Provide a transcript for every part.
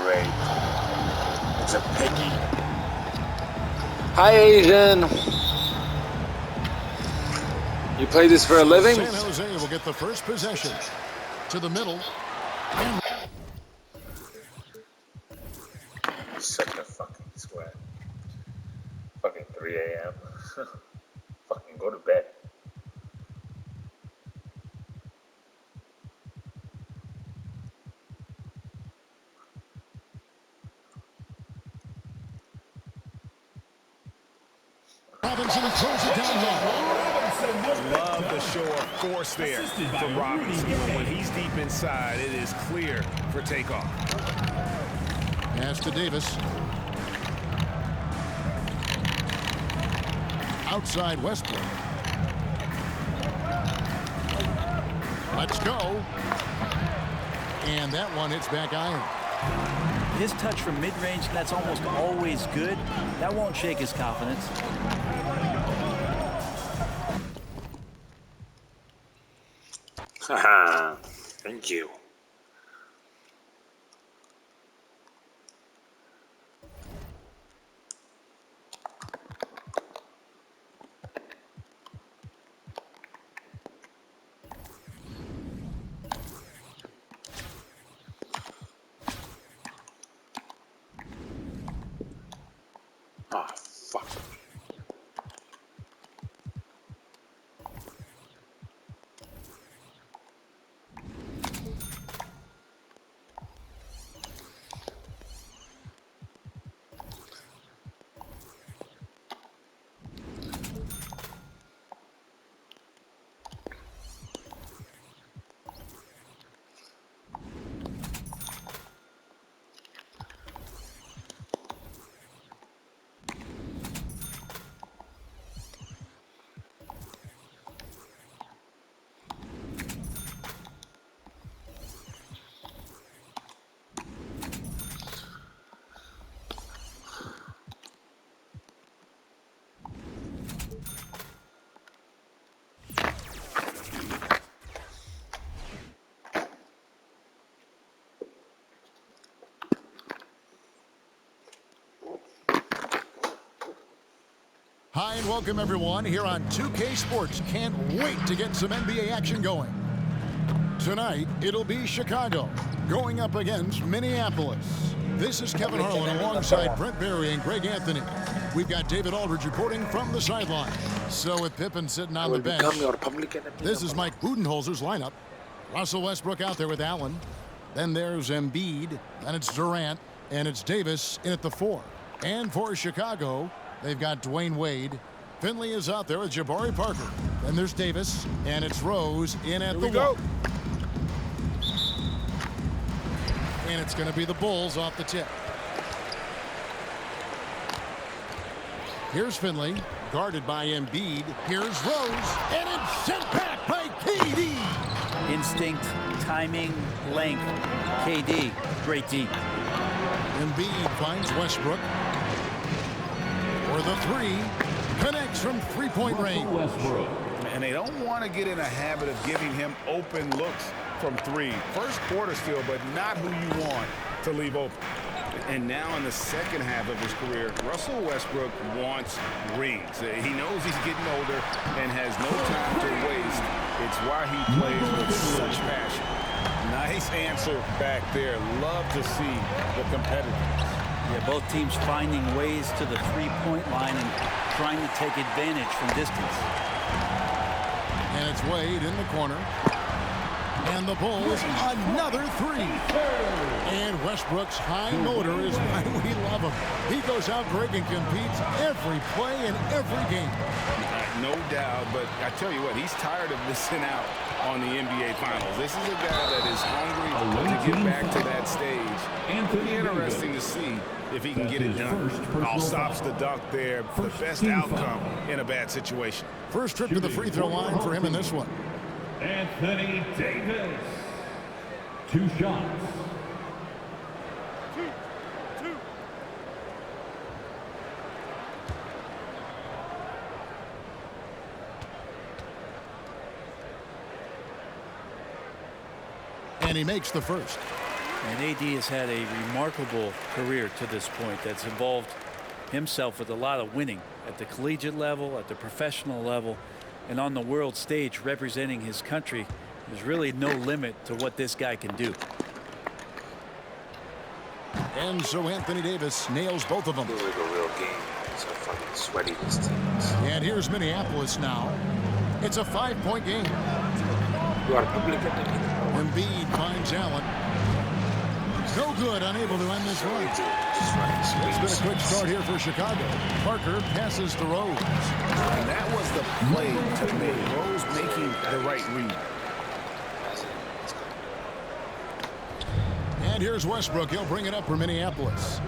great. It's a piggy. Hi, Asian. You play this for a living? San Jose will get the first possession to the middle. And Such a fucking sweat. Fucking 3 a.m. Fucking go to bed. Robinson throws it down low. Love the show of force there for Robinson. When he's deep inside, it is clear for takeoff. Pass to Davis. Outside Westbrook. Let's go. And that one hits back iron. His touch from mid-range, that's almost always good. That won't shake his confidence. Haha, thank you. Ah, fuck. Hi and welcome everyone here on 2K Sports. Can't wait to get some NBA action going. Tonight, it'll be Chicago going up against Minneapolis. This is Kevin Harlan alongside Brent Barry and Greg Anthony. We've got David Aldridge reporting from the sideline. So with Pippen sitting on the bench, this is Mike Budenholzer's lineup. Russell Westbrook out there with Allen. Then there's Embiid, and it's Durant, and it's Davis in at the 4. And for Chicago, they've got Dwayne Wade. Finley is out there with Jabari Parker. Then there's Davis, and it's Rose in at the 1. And it's going to be the Bulls off the tip. Here's Finley, guarded by Embiid. Here's Rose, and it's sent back by KD. Instinct, timing, length. KD, great D. Embiid finds Westbrook. For the 3, connects from three-point range. And they don't want to get in a habit of giving him open looks from 3. First quarter still, but not who you want to leave open. And now in the second half of his career, Russell Westbrook wants rings. He knows he's getting older and has no time to waste. It's why he plays with such passion. Nice answer back there. Love to see the competitiveness. Yeah, both teams finding ways to the three-point line and trying to take advantage from distance. And it's Wade in the corner. And the Bulls, another 3. And Westbrook's high motor is why we love him. He goes out, Greg, and competes every play in every game. No doubt, but I tell you what, he's tired of missing out on the NBA Finals. This is a guy that is hungry to get back to that stage. It'll be interesting to see if he can get it done. All stops the dunk there, the best outcome in a bad situation. First trip to the free throw line for him in this one. Anthony Davis. 2 shots. And he makes the first. And AD has had a remarkable career to this point that's involved himself with a lot of winning at the collegiate level, at the professional level, and on the world stage representing his country. There's really no limit to what this guy can do. And so Anthony Davis nails both of them. Feels like a real game. It's how fucking sweaty this team is. And here's Minneapolis now. It's a 5-point game. Embiid finds Allen. No good, unable to end this run. It's been a quick start here for Chicago. Parker passes to Rose. And that was the play to make. Rose making the right read. And here's Westbrook. He'll bring it up for Minneapolis.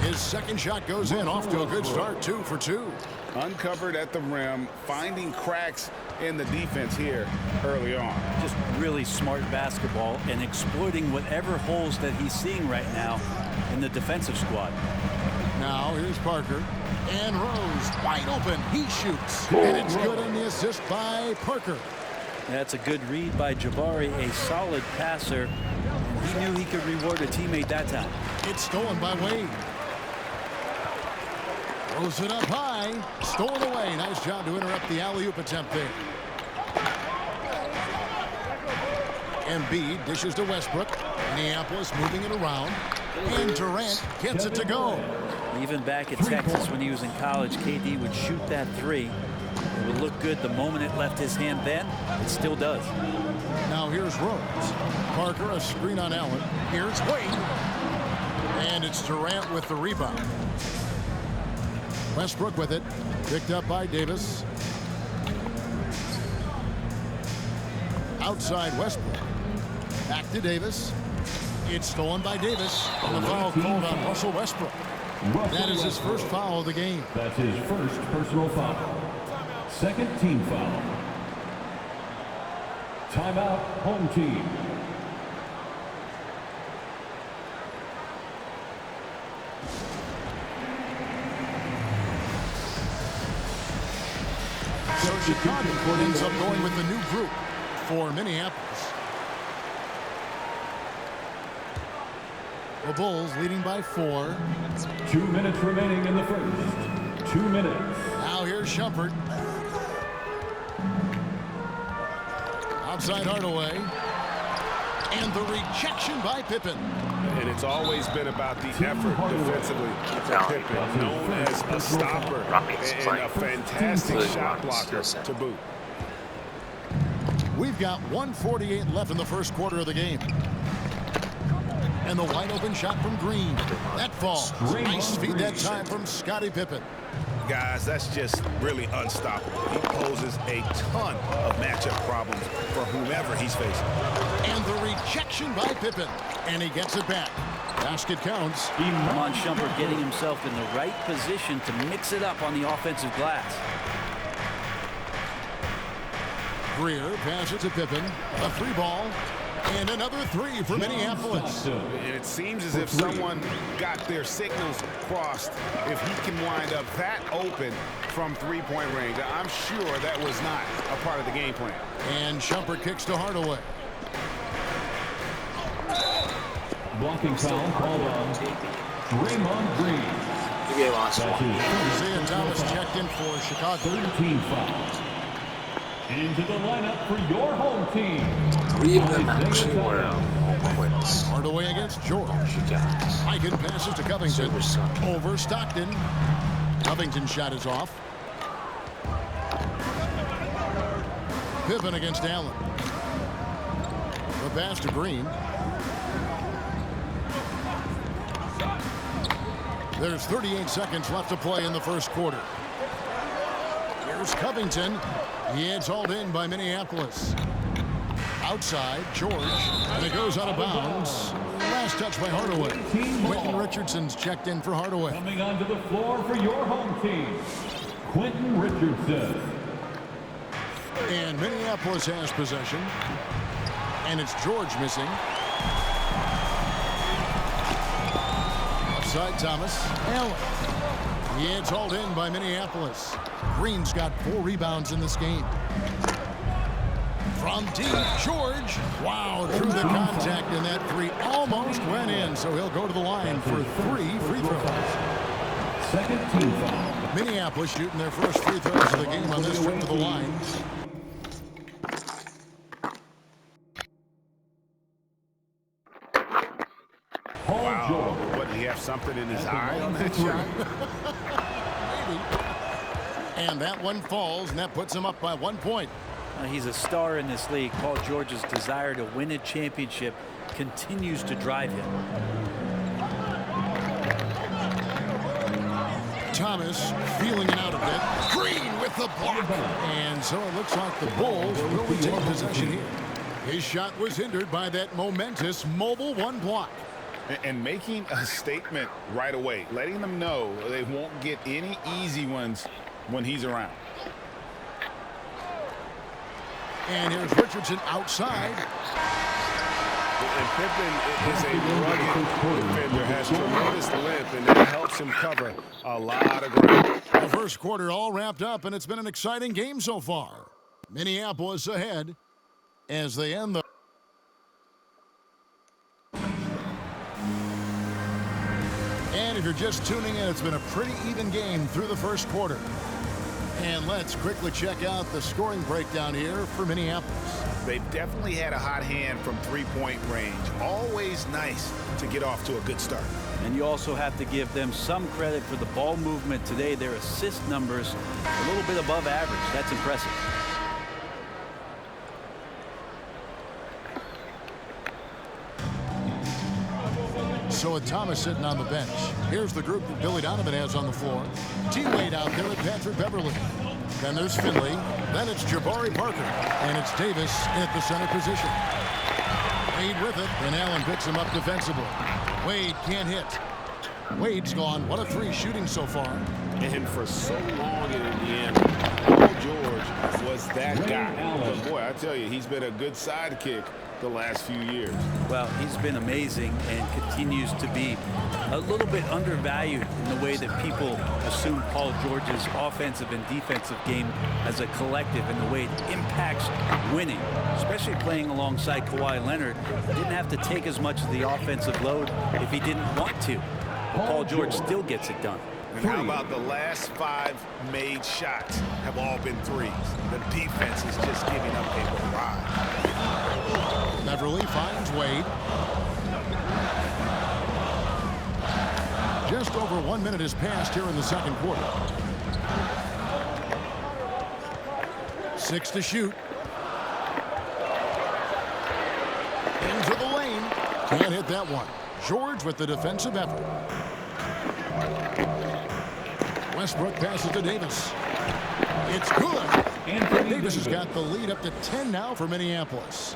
His second shot goes in, off to a good start, 2 for 2. Uncovered at the rim, finding cracks in the defense here early on. Just really smart basketball and exploiting whatever holes that he's seeing right now in the defensive squad. Now here's Parker. And Rose, wide open. He shoots. And it's good on the assist by Parker. That's a good read by Jabari, a solid passer. And he knew he could reward a teammate that time. It's stolen by Wade. Throws it up high. Stolen away. Nice job to interrupt the alley-oop attempt there. Embiid dishes to Westbrook. Minneapolis moving it around. And Durant gets it to go. Even back at Texas when he was in college, KD would shoot that three. It would look good the moment it left his hand then. It still does. Now here's Rose. Parker, a screen on Allen. Here's Wade. And it's Durant with the rebound. Westbrook with it. Picked up by Davis. Outside Westbrook. Back to Davis. It's stolen by Davis. And the foul called on Russell Westbrook. That is his first foul of the game. That's his first personal foul. Second team foul. Timeout, home team. So Chicago ends up going with the new group for Minneapolis. The Bulls leading by 4. 2 minutes remaining in the first. 2 minutes. Now here's Shumpert. Outside Hardaway. And the rejection by Pippen. And it's always been about the effort defensively. Pippen, known as a stopper and a fantastic shot blocker to boot. We've got 1:48 left in the first quarter of the game. And the wide open shot from Green. That falls. Nice feed that time from Scottie Pippen. Guys, that's just really unstoppable. He poses a ton of matchup problems for whomever he's facing. And the rejection by Pippen. And he gets it back. Basket counts. Come on, Shumpert getting himself in the right position to mix it up on the offensive glass. Greer passes to Pippen. A free ball. And another three for Minneapolis. And it seems as if someone got their signals crossed. If he can wind up that open from three-point range, I'm sure that was not a part of the game plan. And Shumpert kicks to Hardaway. Blocking foul called on Draymond Green. Isaiah Thomas checked in for Chicago. 13 fouls. Into the lineup for your home team. 3 of them actually were home wins. Hardaway against George. Hyken passes to Covington. Over Stockton. Covington's shot is off. Pippen against Allen. The pass to Green. There's 38 seconds left to play in the first quarter. Here's Covington. It's hauled in by Minneapolis. Outside, George. And it goes out of bounds. Last touch by Hardaway. Quentin Richardson's checked in for Hardaway. Coming onto the floor for your home team, Quentin Richardson. And Minneapolis has possession. And it's George missing. Outside Thomas. Allen. It's hauled in by Minneapolis. Green's got 4 rebounds in this game. From deep, George. Wow, through the contact, and that three almost went in, so he'll go to the line for 3 free throws. Second team foul. Minneapolis shooting their first free throws of the game on this trip to the line. Wow. What, did he have something in his eye on that shot? Maybe. And that one falls, and that puts him up by 1 point. He's a star in this league. Paul George's desire to win a championship continues to drive him. Thomas feeling it out a bit. Green with the block. And so it looks like the Bulls will retain possession here. His shot was hindered by that momentous mobile one block. And making a statement right away, letting them know they won't get any easy ones when he's around. And here's Richardson outside. And Pippen is a rugged defender, has tremendous length, and that helps him cover a lot of ground. The first quarter all wrapped up, and it's been an exciting game so far. Minneapolis ahead as they end the... And if you're just tuning in, it's been a pretty even game through the first quarter. And let's quickly check out the scoring breakdown here for Minneapolis. They've definitely had a hot hand from three-point range. Always nice to get off to a good start. And you also have to give them some credit for the ball movement today. Their assist numbers a little bit above average. That's impressive. So with Thomas sitting on the bench, here's the group that Billy Donovan has on the floor. T-Wade out there with Patrick Beverly. Then there's Finley. Then it's Jabari Parker. And it's Davis at the center position. Wade with it, and Allen picks him up defensively. Wade can't hit. Wade's gone 1 of 3 shooting so far. And for so long in Indiana, Paul George was that guy. But boy, I tell you, he's been a good sidekick the last few years. Well, he's been amazing and continues to be a little bit undervalued in the way that people assume Paul George's offensive and defensive game as a collective and the way it impacts winning, especially playing alongside Kawhi Leonard. He didn't have to take as much of the offensive load if he didn't want to. But Paul George still gets it done. And how about the last 5 made shots have all been threes? The defense is just giving up a barrage. Beverly finds Wade. Just over 1 minute has passed here in the second quarter. 6 to shoot. Into the lane. Can't hit that one. George with the defensive effort. Westbrook passes to Davis. It's good. Davis has got the lead up to 10 now for Minneapolis.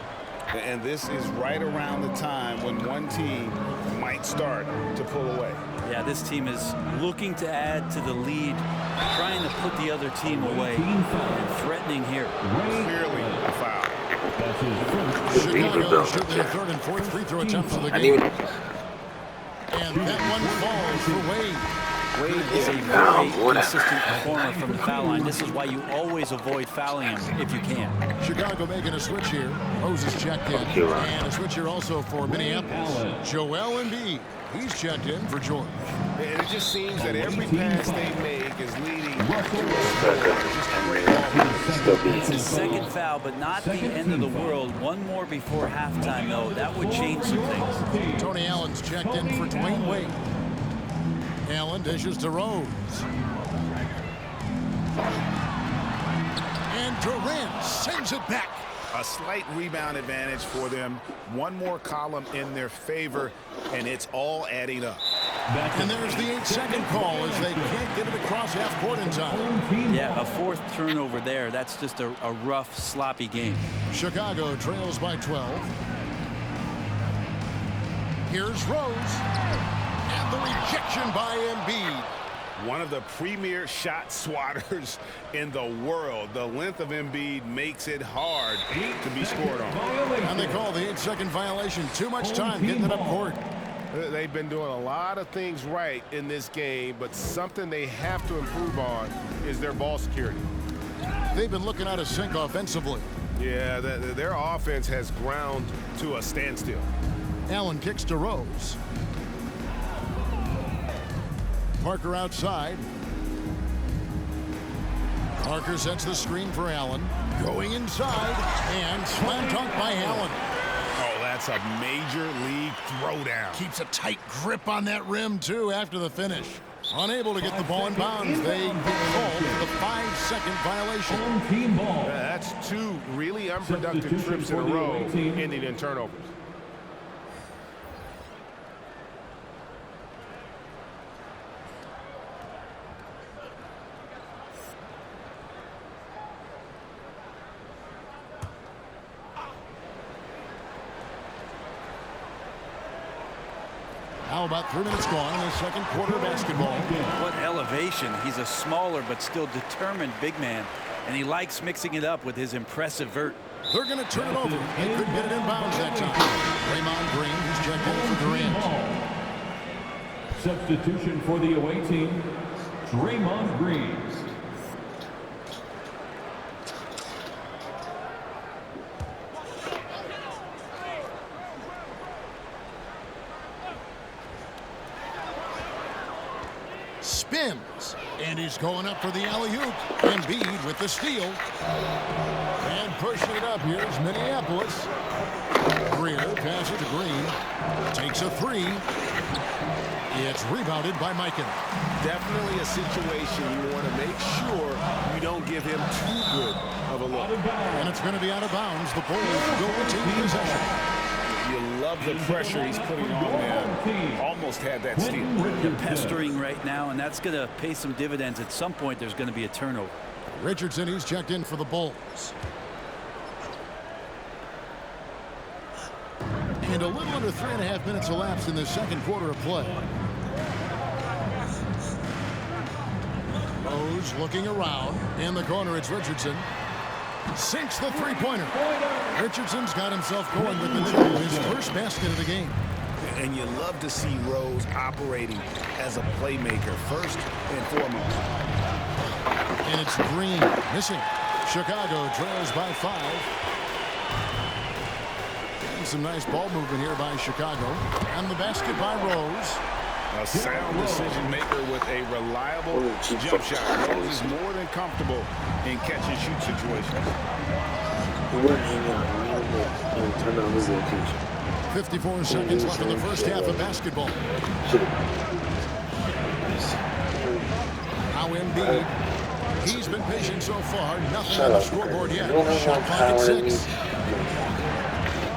And this is right around the time when one team might start to pull away. Yeah, this team is looking to add to the lead, trying to put the other team away, and threatening here. Clearly a foul. Chicago shooting their 3rd and 4th free throw attempts of the game. And that one falls for Wade. Wade is a very consistent performer from the foul line. This is why you always avoid fouling him if you can. Chicago making a switch here. Rose is checked in. And a switch here also for Minneapolis. Joel Embiid. He's checked in for George. And it just seems that every pass they make is leading. It's his second foul, but not the end of the world. One more before halftime, though. That would change some things. Tony Allen's checked in for Dwayne Wade. Allen dishes to Rose. And Durant sends it back. A slight rebound advantage for them. One more column in their favor, and it's all adding up. And there's the 8-second call as they can't get it across half court in time. Yeah, a 4th turnover there. That's just a rough, sloppy game. Chicago trails by 12. Here's Rose. And the rejection by Embiid. One of the premier shot swatters in the world. The length of Embiid makes it hard to be scored on. And they call the 8-second violation. Too much time getting it up court. They've been doing a lot of things right in this game, but something they have to improve on is their ball security. They've been looking out of sync offensively. Yeah, their offense has ground to a standstill. Allen kicks to Rose. Parker outside. Parker sets the screen for Allen. Going inside, and slam dunk by Allen. Oh, that's a major league throwdown. Keeps a tight grip on that rim, too, after the finish. Unable to get the ball in bounds. They get called for the 5-second violation. Home team ball. That's two really unproductive trips in a row, ending in turnovers. Now about 3 minutes gone in the second quarter of basketball. What elevation. He's a smaller but still determined big man, and he likes mixing it up with his impressive vert. They're going to turn it over. They couldn't get it in bounds that time. Draymond Green, who's checked in for Durant. Substitution for the away team, Draymond Green. Spins, and he's going up for the alley-oop. Embiid with the steal. And pushing it up, here's Minneapolis. Greer passes to Green. Takes a three. It's rebounded by Mikan. Definitely a situation you want to make sure you don't give him too good of a look. And it's going to be out of bounds. The Bulls go into possession. You love the pressure he's putting on there. Almost had that steal. They're pestering right now, and that's going to pay some dividends. At some point, there's going to be a turnover. Richardson, he's checked in for the Bulls. And a little under 3.5 minutes elapsed in the second quarter of play. Rose looking around. In the corner, it's Richardson. Sinks the three-pointer. Richardson's got himself going with his first basket of the game. And you love to see Rose operating as a playmaker first and foremost. And it's Green missing. Chicago trails by 5. And some nice ball movement here by Chicago. And the basket by Rose. A sound decision maker with a reliable jump shot. Rose is more than comfortable in catch and shoot situations. 54 seconds left in the first half of basketball. Now Embiid. He's been patient so far. Nothing on the scoreboard yet. Shot clock at 6.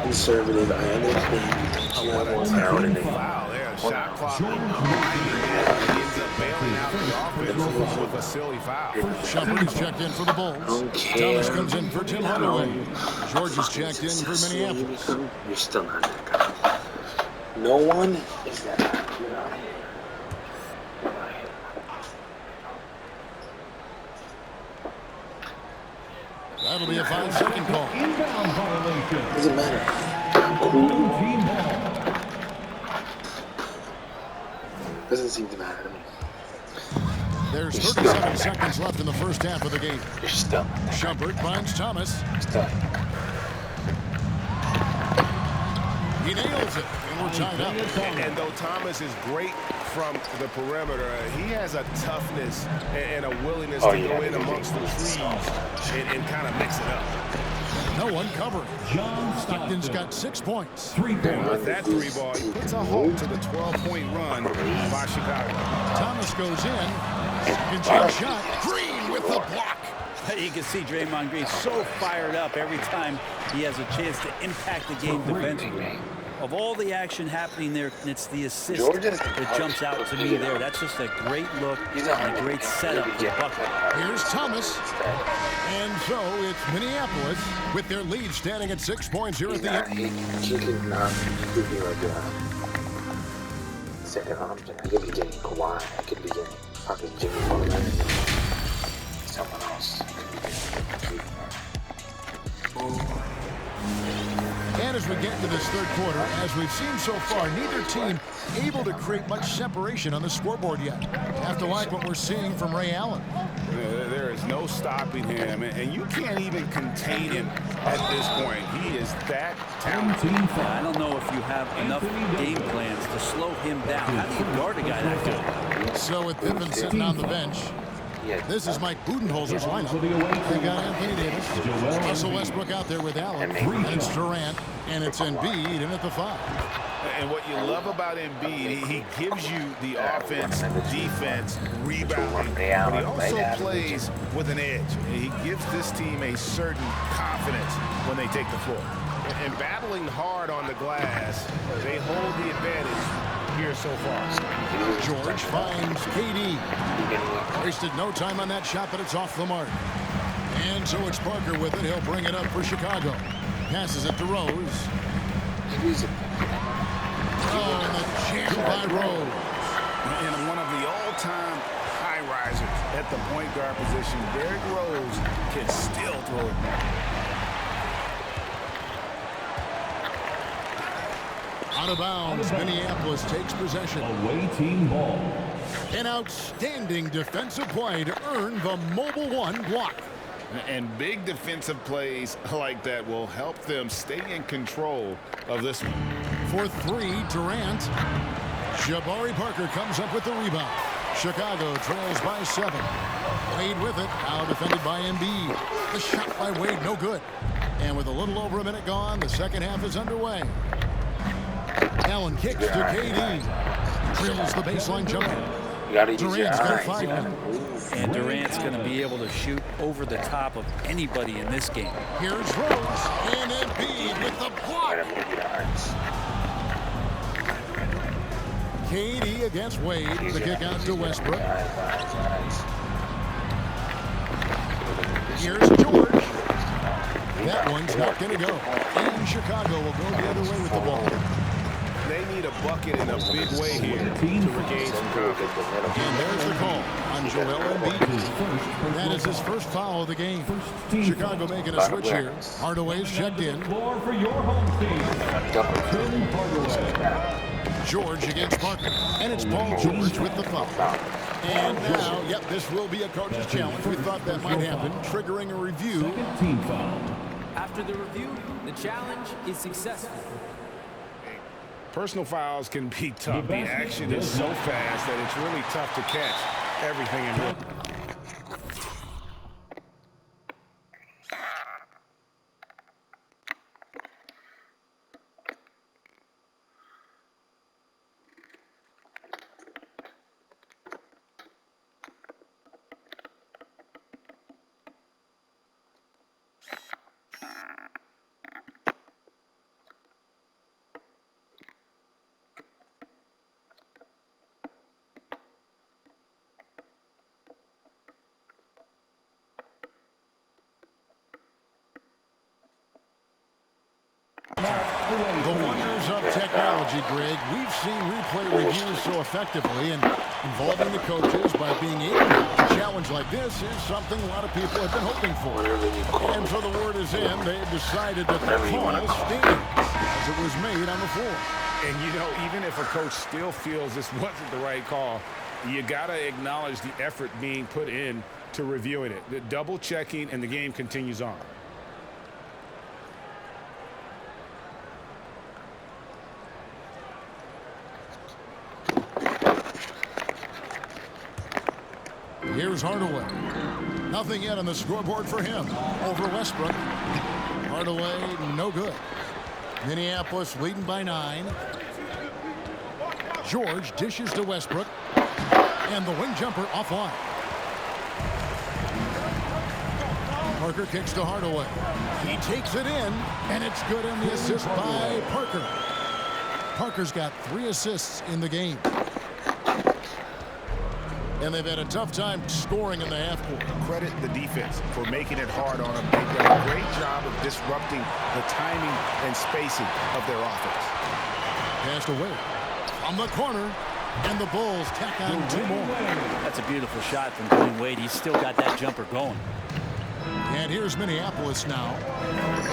Conservative. I understand. Foul there. Shot clock. Ends up bailing out the offense with a silly foul. Shumpert is checked in for the Bulls. Thomas comes in for Tim Hardaway. George is checked in for Minneapolis. You're still not that guy. No one is that guy. That'll be a 5-second call. Inbound violation. Doesn't matter. Home team ball. Doesn't seem to matter to me. There's 37 seconds left in the first half of the game. You're still. Shumpert finds Thomas. Still. He nails it, and we're tied up. And though Thomas is great from the perimeter, he has a toughness and a willingness to go in amongst the trees and kind of mix it up. No one covering. John Stockton's got 6 points. 3 And points. with that three ball, he puts a halt to the 12-point run by Chicago. Thomas goes in. Second chance shot. Green with the block. You can see Draymond Green so fired up every time he has a chance to impact the game defensively. Of all the action happening there, it's the assist that jumps out to me there. That's just a great look and a great setup for Bucket. Here's Thomas. And so it's Minneapolis with their lead standing at 6 points here at the end. He could not be like a second option. I could be getting Kawhi. I could be getting fucking Jimmy Butler. Someone else. And as we get into this third quarter, as we've seen so far, neither team able to create much separation on the scoreboard yet. Have to like what we're seeing from Ray Allen. There is no stopping him, and you can't even contain him at this point. He is that talented. I don't know if you have enough game plans to slow him down. How do you guard a guy that good? So with Pippen sitting on the bench, this is Mike Budenholzer's lineup. They got Anthony Davis, Russell Westbrook out there with Allen, and it's Durant, and it's Embiid in at the 5. And what you love about Embiid, he gives you the offense, defense, rebounding, but he also plays with an edge. He gives this team a certain confidence when they take the floor. And battling hard on the glass, they hold the advantage here so far. George finds KD. Wasted no time on that shot, but it's off the mark. And so it's Parker with it. He'll bring it up for Chicago. Passes it to Rose. Oh, and the jam by Rose. And one of the all-time high risers at the point guard position, Derrick Rose can still throw it back. Out of bounds, Minneapolis takes possession. Away team ball. An outstanding defensive play to earn the Mobile One block. And big defensive plays like that will help them stay in control of this one. For 3, Durant. Jabari Parker comes up with the rebound. Chicago trails by 7. Wade with it. Now defended by Embiid. The shot by Wade, no good. And with a little over a minute gone, the second half is underway. Allen kicks to KD. Drills the baseline jumper. Durant's got 5 now. And Durant's going to be able to shoot over the top of anybody in this game. Here's Rose and Embiid with the block. KD against Wade. The kick out to Westbrook. Here's George. That one's not going to go. And Chicago will go the other way with the ball. They need a bucket in a big way here to regain some confidence. And there's the call on Joel Embiid. That is his first foul of the game. Chicago making a switch here. Hardaway's checked in. Floor for your home team. Tim Hardaway. George against Parker. And it's Paul George with the foul. And now, yep, this will be a coach's challenge. We thought that might happen, triggering a review. Second team foul. After the review, the challenge is successful. Personal fouls can be tough. The action is so fast that it's really tough to catch everything in real. The wonders of technology, Greg. We've seen replay reviews so effectively, and involving the coaches by being able to challenge like this is something a lot of people have been hoping for. And so the word is in, they have decided that the call stands as it was made on the floor. And, you know, even if a coach still feels this wasn't the right call, you got to acknowledge the effort being put in to reviewing it. The double checking, and the game continues on. Here's Hardaway. Nothing yet on the scoreboard for him. Over Westbrook. Hardaway, no good. Minneapolis leading by 9. George dishes to Westbrook. And the wing jumper offline. Parker kicks to Hardaway. He takes it in, and it's good on the assist by Parker. Parker's got 3 assists in the game. And they've had a tough time scoring in the half court. Credit the defense for making it hard on them. They've done a great job of disrupting the timing and spacing of their offense. Passed away from the corner, and the Bulls tack on 2 more. That's a beautiful shot from Dwayne Wade. He's still got that jumper going. And here's Minneapolis now,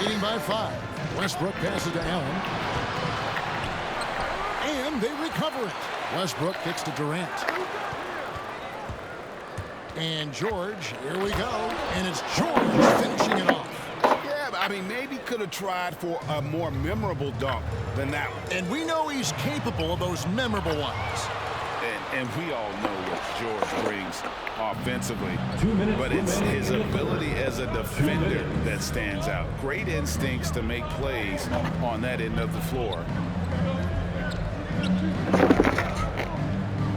leading by 5. Westbrook passes to Allen. And they recover it. Westbrook kicks to Durant. And George, here we go. And it's George finishing it off. Yeah, but I mean, maybe could have tried for a more memorable dunk than that one. And we know he's capable of those memorable ones. And we all know what George brings offensively. 2 minutes But it's his remaining. ability as a defender that stands out. Great instincts to make plays on that end of the floor.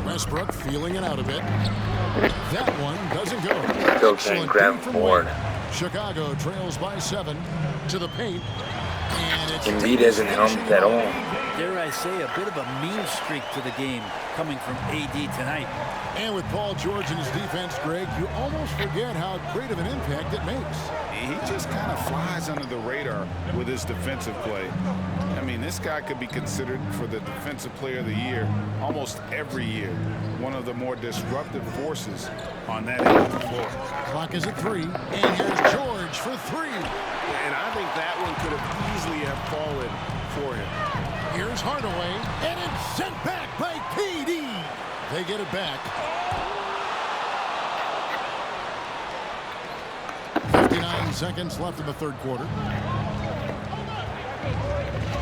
Westbrook feeling it out a bit. That one doesn't go. Still can't Excellent grab D from more. Wayne. Chicago trails by 7 to the paint. And it's Embiid hasn't helped at all. Dare I say, a bit of a mean streak to the game coming from AD tonight. And with Paul George in his defense, Greg, you almost forget how great of an impact it makes. He just kind of flies under the radar with his defensive play. I mean, this guy could be considered for the Defensive Player of the Year almost every year. One of the more disruptive forces on that end of the floor. Clock is at 3. And here's George for 3. And I think that one could have easily have fallen for him. Here's Hardaway. And it's sent back by PD. They get it back. 59 seconds left in the third quarter.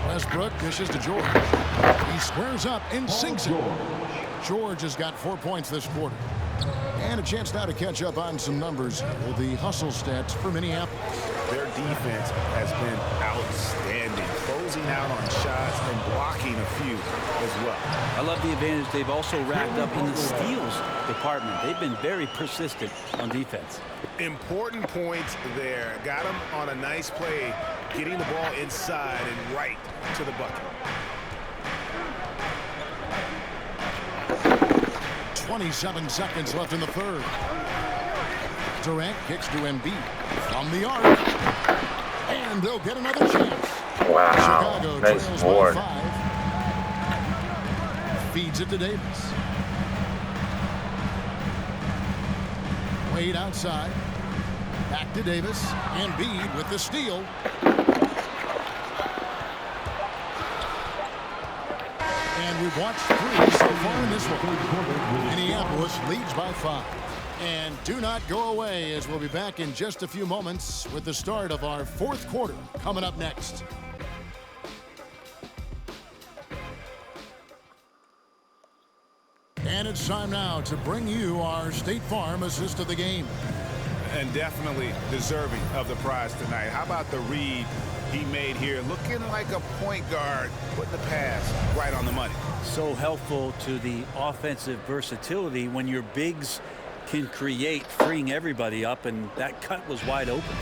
Westbrook dishes to George. He squares up and sinks it. George has got 4 points this quarter. And a chance now to catch up on some numbers with the hustle stats for Minneapolis. Their defense has been outstanding, closing out on shots and blocking a few as well. I love the advantage they've also racked up in the steals department. They've been very persistent on defense. Important points there. Got him on a nice play, getting the ball inside and right to the bucket. 27 seconds left in the third. Durant kicks to Embiid from the arc. And they'll get another chance. Wow, Chicago nice trails board. by 5. Feeds it to Davis. Wade outside. Back to Davis. Embiid with the steal. And we've watched 3 so far in this one. Minneapolis leads by 5. And do not go away, as we'll be back in just a few moments with the start of our fourth quarter coming up next. And it's time now to bring you our State Farm assist of the game. And definitely deserving of the prize tonight. How about the read he made here? Looking like a point guard, putting the pass right on the money. So helpful to the offensive versatility when your bigs can create, freeing everybody up, and that cut was wide open.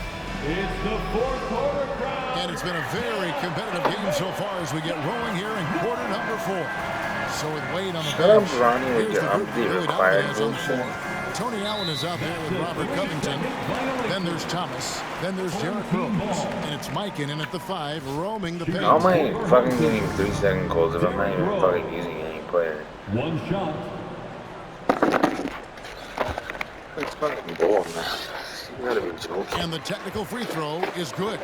It's the fourth quarter crowd. And it's been a very competitive game so far as we get rolling here in quarter number 4. So with Wade on the Shut up, bench, Ronnie, with here's your the group umpty really required dominates on the floor. bullshit. Tony Allen is out there with Robert Covington. Then there's Thomas. Then there's Derrick Rose. And it's Mikan in at the 5, roaming the paint. How am I fucking getting 3-second calls if I'm not even fucking using any player? One shot. It's fucking ball, man. You gotta be joking. And the technical free throw is good.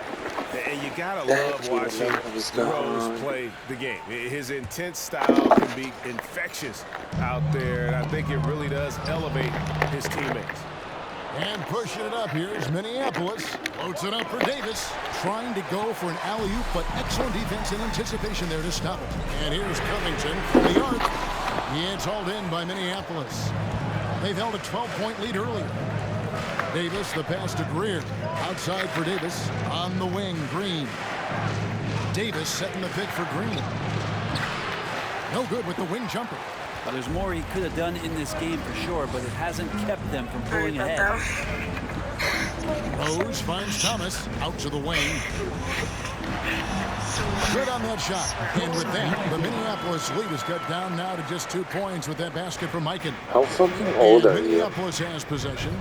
And you gotta That's love what watching was going Rose on. play the game. His intense style can be infectious out there, and I think it really does elevate his teammates. And pushing it up here is Minneapolis. Floats it up for Davis. Trying to go for an alley-oop, but excellent defense and anticipation there to stop it. And here's Covington from the arc. It's hauled in by Minneapolis. They've held a 12-point lead earlier. Davis, the pass to Greer. Outside for Davis. On the wing, Green. Davis setting the pick for Green. No good with the wing jumper. But there's more he could have done in this game for sure, but it hasn't kept them from pulling ahead. Rose finds Thomas out to the wing. Good on that shot. And with that, the Minneapolis lead is cut down now to just 2 points with that basket from Mikan. How fucking old And are you? Minneapolis has possession.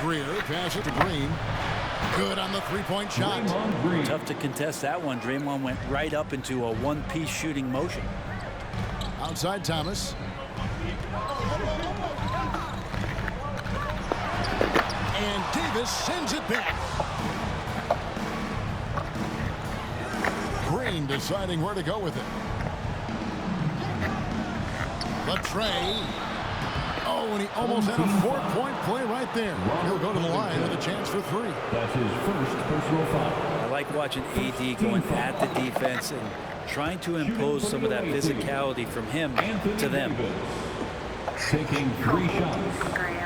Greer passes to Green. Good on the three-point shot. Draymond Green. Tough to contest that one. Draymond went right up into a one-piece shooting motion. Outside Thomas. And Davis sends it back. Green deciding where to go with it. The tray. Oh, and he almost had a 4-point play right there. He'll go to the line with a chance for 3. That's his first personal foul. I like watching AD going at the defense and trying to impose some of that physicality from him to them. Taking 3 shots.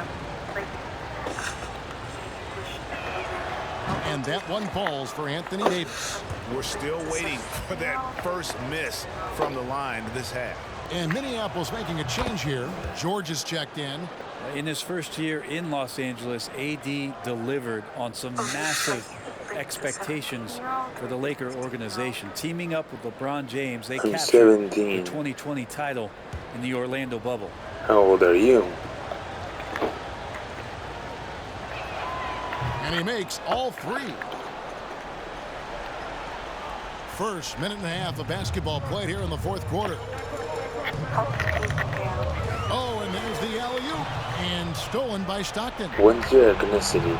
And that one falls for Anthony Davis. We're still waiting for that first miss from the line this half. And Minneapolis making a change here. George is checked in. In his first year in Los Angeles, AD delivered on some massive expectations for the Laker organization. Teaming up with LeBron James, they captured 17. the 2020 title in the Orlando bubble. How old are you? And he makes all 3. First minute and a half of basketball played here in the 4th quarter. Oh, and there's the alley-oop. And stolen by Stockton. What's your ethnicity?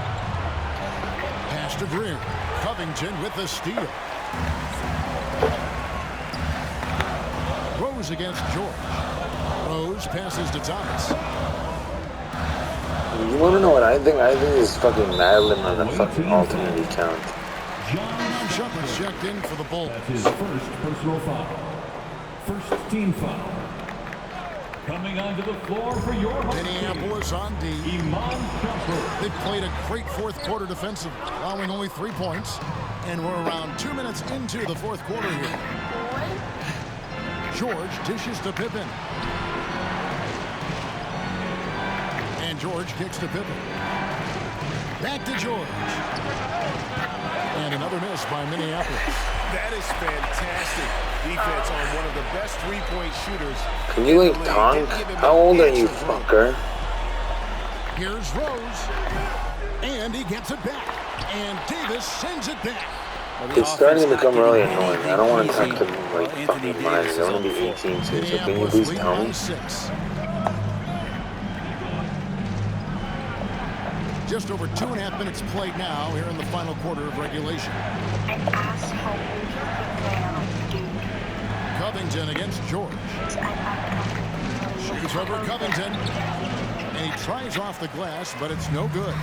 Pass to Greer. Covington with the steal. Rose against George. Rose passes to Thomas. You want to know what I think? I think this is fucking Madeline on the fucking alternate account. Shumper's checked in for the Bulls. That's his first personal foul. First team foul. Coming onto the floor for your home Minneapolis on D. They played a great 4th quarter defensive, allowing only 3 points. And we're around 2 minutes into the 4th quarter here. George dishes to Pippen. And George kicks to Pippen. Back to George. And another miss by Minneapolis. That is fantastic defense on one of the best 3-point shooters. Can you like talk? How old are you, fucker? Here's Rose. And he gets it back. And Davis sends it back. It's starting to become really annoying. I don't want to talk to like fucking minors. I want to be 18 too. So can you please tell me? Just over 2.5 minutes played now here in the final quarter of regulation. Covington against George. Shoots over Covington. And he tries off the glass, but it's no good.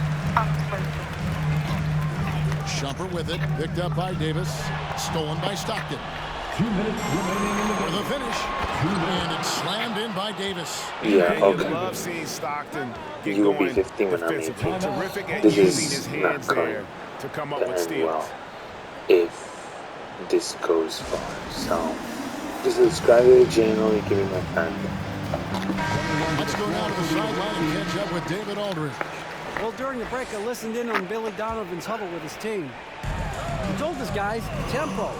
Shumper with it. Picked up by Davis. Stolen by Stockton. 2 minutes remaining in the For the finish. And it's slammed in by Davis. Yeah, You okay. love seeing Stockton get You will be going 15 when I'm 18. defensively. Terrific at This using is his not hands going there to come up to with end steals. well if this goes far. So just subscribe to the channel. You give me my friend. Let's go down to the sideline and catch up with David Aldridge. Well, during the break, I listened in on Billy Donovan's huddle with his team. He told his guys, tempo,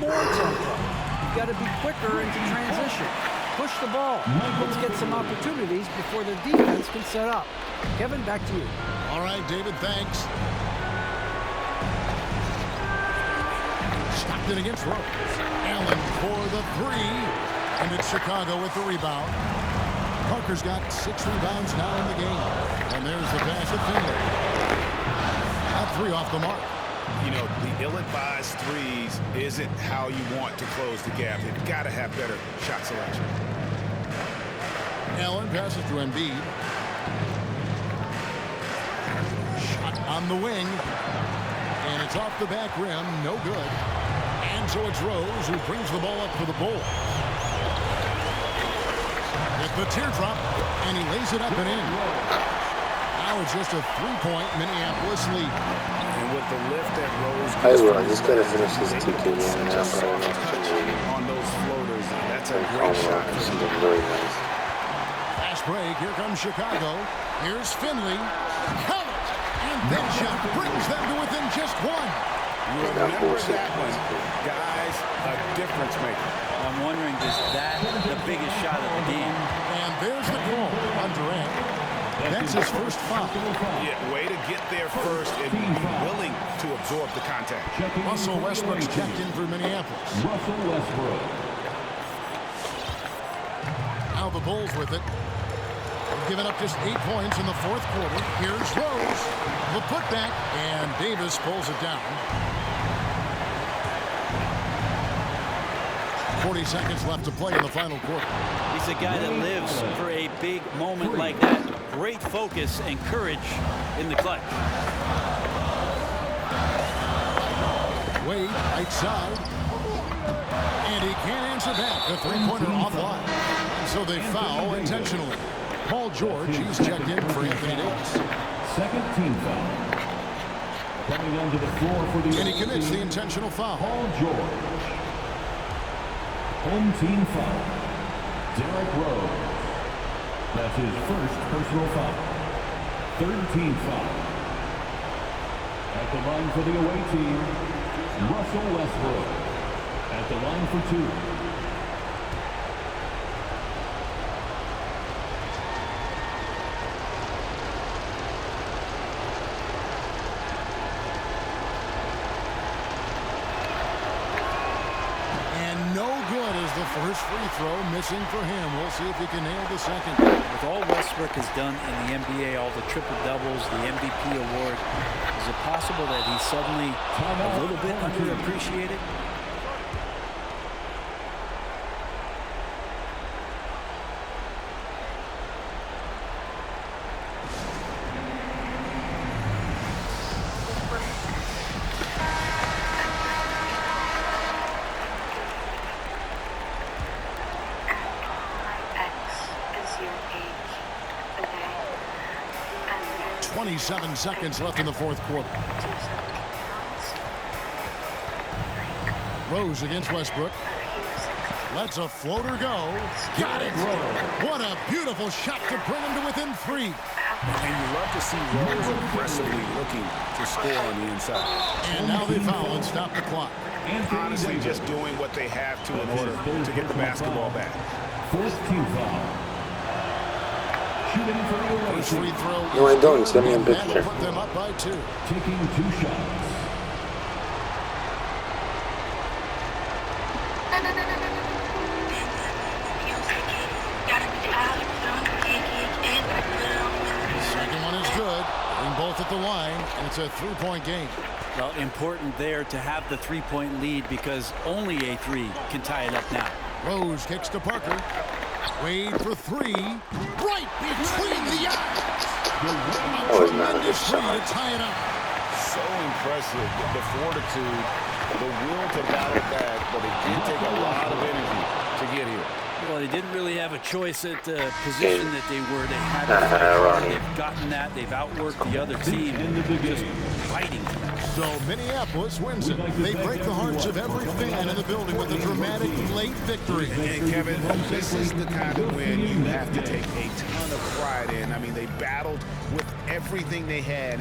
more tempo. You've got to be quicker into transition. Push the ball. Let's get some opportunities before their defense can set up. Kevin, back to you. All right, David, thanks. Stockton against Rose. Allen for the 3. And it's Chicago with the rebound. Parker's got 6 rebounds now in the game. And there's the pass to Finley. Not 3 off the mark. You know, the ill-advised threes isn't how you want to close the gap. You've got to have better shot selection. Allen passes to Embiid. Shot on the wing. And it's off the back rim. No good. And so it's Rose who brings the ball up for the Bulls. With the teardrop. And he lays it up and in. Now it's just a 3-point Minneapolis lead. And with the lift that Rose I will. I just gotta finish this 2K game and I'll probably on those floaters, that's a oh, great shot. something really nice. Fast break. Here comes Chicago. Here's Finley. Count it. And that shot brings them to within just 1. Remember that one, guys, a difference maker. I'm wondering, is that the biggest shot of the game? And there's the call on Durant. That's his first foul. Yeah, way to get there first and be willing to absorb the contact. Russell Westbrook's checked in for Minneapolis. Russell Westbrook. Now the Bulls with it. They've given up just 8 points in the 4th quarter. Here's Rose. The putback. And Davis pulls it down. 40 seconds left to play in the final quarter. He's a guy that lives for a big moment like that. Great focus and courage in the clutch. Wade, right side. And he can't answer back. The three-pointer offline. So they foul intentionally. Paul George, he's checked in for Anthony Davis. Second team foul. Coming onto the floor for the And he commits the intentional foul. Paul George. Home team foul. Derrick Rose. That's his first personal foul. Third team foul. At the line for the away team, Russell Westbrook. At the line for two. The first free throw missing for him. We'll see if he can nail the second. With all Westbrook has done in the NBA, all the triple doubles, the MVP award, is it possible that he's suddenly a little bit underappreciated? Twenty 7 seconds left in the fourth quarter. Rose against Westbrook. Lets a floater go. Got it. What a beautiful shot to bring him to within three. And you love to see Rose aggressively looking to score on the inside. And now they foul and stop the clock. Honestly, just doing what they have to in order to get the basketball back. Fourth team foul. Shooting for the away First free throw. No, I don't. Send me a picture. Put them up by 2. Taking 2 shots. Second one is good. Getting both at the line, and it's a 3-point game. Well, important there to have the 3-point lead because only a 3 can tie it up now. Rose kicks to Parker. Wade for 3. Right between the eyes. That was not a good shot. To tie it up. So impressive. The fortitude, the will to battle back, but it did take a lot of energy to get here. Well, they didn't really have a choice at the position that they were. They had to fight. They've gotten that. They've outworked the other team. Just fighting. So Minneapolis wins it. They break the hearts of every fan in the building with a dramatic late victory. And Kevin, this is the kind of win you have to take a ton of pride in. I mean, they battled with everything they had.